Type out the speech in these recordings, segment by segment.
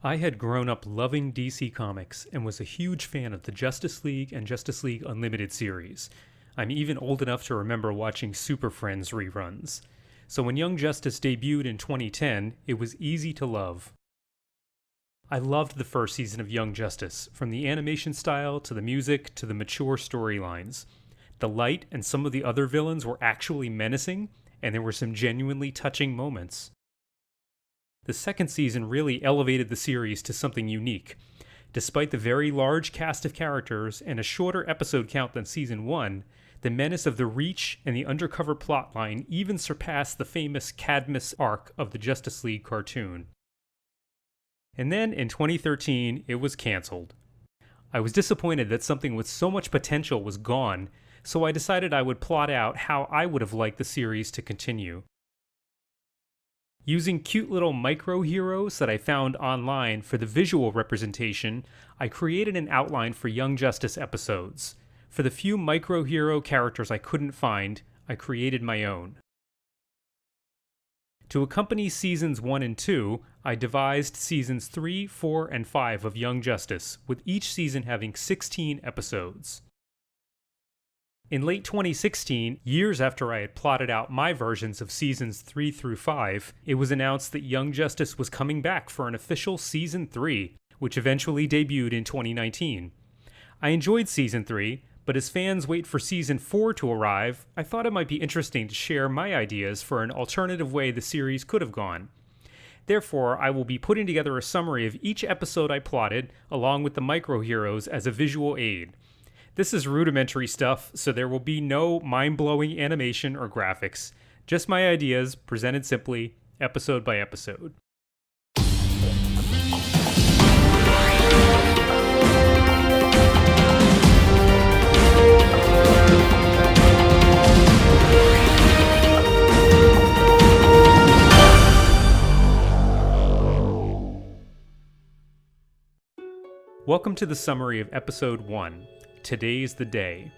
I had grown up loving DC Comics and was a huge fan of the Justice League and Justice League Unlimited series. I'm even old enough to remember watching Super Friends reruns. So when Young Justice debuted in 2010, it was easy to love. I loved the first season of Young Justice, from the animation style to the music to the mature storylines. The Light and some of the other villains were actually menacing, and there were some genuinely touching moments. The second season really elevated the series to something unique. Despite the very large cast of characters and a shorter episode count than season 1, the menace of the Reach and the undercover plotline even surpassed the famous Cadmus arc of the Justice League cartoon. And then, in 2013, it was cancelled. I was disappointed that something with so much potential was gone, so I decided I would plot out how I would have liked the series to continue. Using cute little micro-heroes that I found online for the visual representation, I created an outline for Young Justice episodes. For the few micro-hero characters I couldn't find, I created my own. To accompany seasons 1 and 2, I devised seasons 3, 4, and 5 of Young Justice, with each season having 16 episodes. In late 2016, years after I had plotted out my versions of seasons 3 through 5, it was announced that Young Justice was coming back for an official season 3, which eventually debuted in 2019. I enjoyed season 3, but as fans wait for season 4 to arrive, I thought it might be interesting to share my ideas for an alternative way the series could have gone. Therefore, I will be putting together a summary of each episode I plotted, along with the micro-heroes as a visual aid. This is rudimentary stuff, so there will be no mind-blowing animation or graphics, just my ideas presented simply, episode by episode. Welcome to the summary of Episode 1. Today's the Day.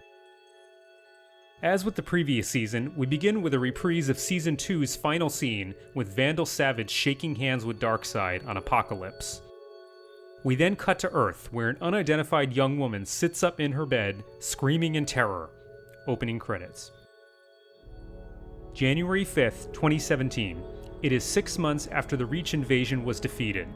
As with the previous season, we begin with a reprise of Season 2's final scene, with Vandal Savage shaking hands with Darkseid on Apocalypse. We then cut to Earth, where an unidentified young woman sits up in her bed, screaming in terror. Opening credits. January 5th, 2017. It is 6 months after the Reach invasion was defeated.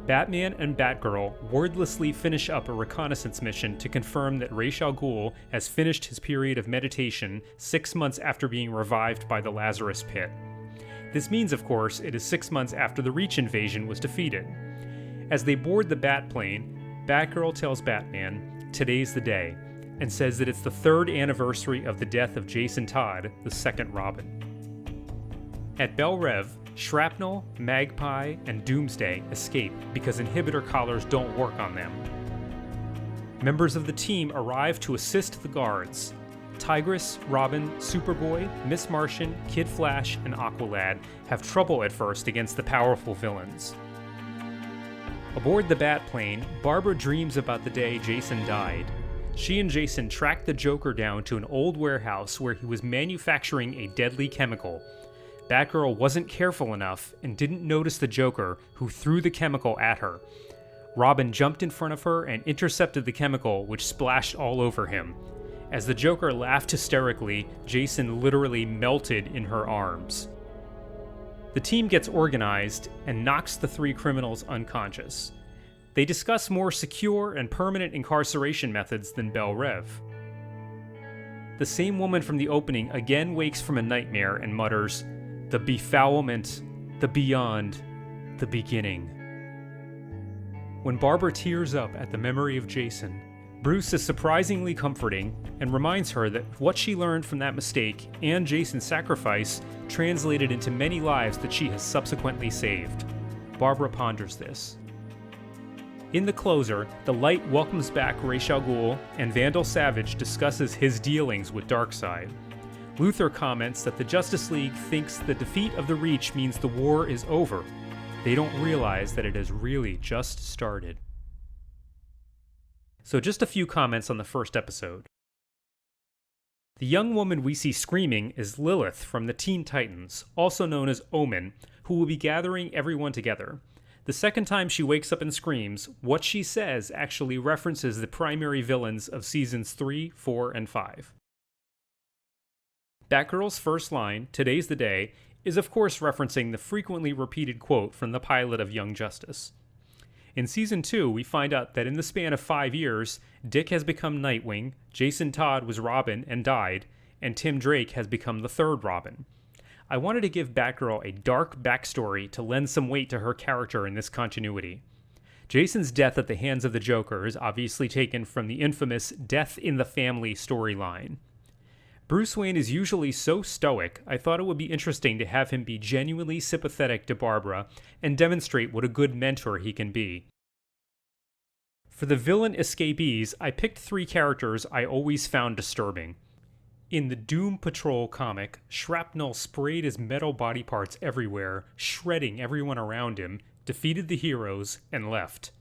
Batman and Batgirl wordlessly finish up a reconnaissance mission to confirm that Ra's al Ghul has finished his period of meditation 6 months after being revived by the Lazarus Pit. This means, of course, it is 6 months after the Reach invasion was defeated. As they board the Batplane, Batgirl tells Batman, "Today's the day," and says that it's the 3rd anniversary of the death of Jason Todd, the second Robin. At Belle Reve, Shrapnel, Magpie, and Doomsday escape because inhibitor collars don't work on them. Members of the team arrive to assist the guards. Tigress, Robin, Superboy, Miss Martian, Kid Flash, and Aqualad have trouble at first against the powerful villains. Aboard the Batplane, Barbara dreams about the day Jason died. She and Jason track the Joker down to an old warehouse where he was manufacturing a deadly chemical. Batgirl wasn't careful enough and didn't notice the Joker, who threw the chemical at her. Robin jumped in front of her and intercepted the chemical, which splashed all over him. As the Joker laughed hysterically, Jason literally melted in her arms. The team gets organized and knocks the 3 criminals unconscious. They discuss more secure and permanent incarceration methods than Belle Reve. The same woman from the opening again wakes from a nightmare and mutters, "The befoulment, the beyond, the beginning." When Barbara tears up at the memory of Jason, Bruce is surprisingly comforting and reminds her that what she learned from that mistake and Jason's sacrifice translated into many lives that she has subsequently saved. Barbara ponders this. In the closer, the Light welcomes back Ra's al Ghul, and Vandal Savage discusses his dealings with Darkseid. Luthor comments that the Justice League thinks the defeat of the Reach means the war is over. They don't realize that it has really just started. So just a few comments on the first episode. The young woman we see screaming is Lilith from the Teen Titans, also known as Omen, who will be gathering everyone together. The second time she wakes up and screams, what she says actually references the primary villains of seasons 3, 4, and 5. Batgirl's first line, "Today's the day," is of course referencing the frequently repeated quote from the pilot of Young Justice. In Season 2, we find out that in the span of 5 years, Dick has become Nightwing, Jason Todd was Robin and died, and Tim Drake has become the third Robin. I wanted to give Batgirl a dark backstory to lend some weight to her character in this continuity. Jason's death at the hands of the Joker is obviously taken from the infamous Death in the Family storyline. Bruce Wayne is usually so stoic, I thought it would be interesting to have him be genuinely sympathetic to Barbara and demonstrate what a good mentor he can be. For the villain escapees, I picked 3 characters I always found disturbing. In the Doom Patrol comic, Shrapnel sprayed his metal body parts everywhere, shredding everyone around him, defeated the heroes, and left.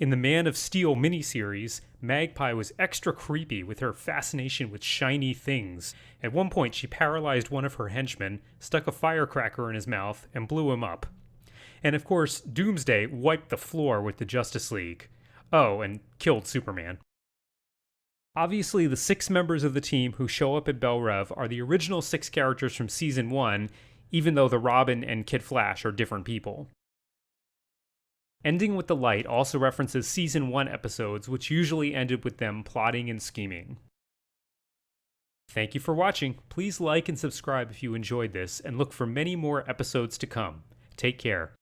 In the Man of Steel miniseries, Magpie was extra creepy with her fascination with shiny things. At one point, she paralyzed one of her henchmen, stuck a firecracker in his mouth, and blew him up. And of course, Doomsday wiped the floor with the Justice League. Oh, and killed Superman. Obviously, the 6 members of the team who show up at Belle Reve are the original 6 characters from Season 1, even though the Robin and Kid Flash are different people. Ending with the Light also references Season 1 episodes, which usually ended with them plotting and scheming. Thank you for watching. Please like and subscribe if you enjoyed this, and look for many more episodes to come. Take care.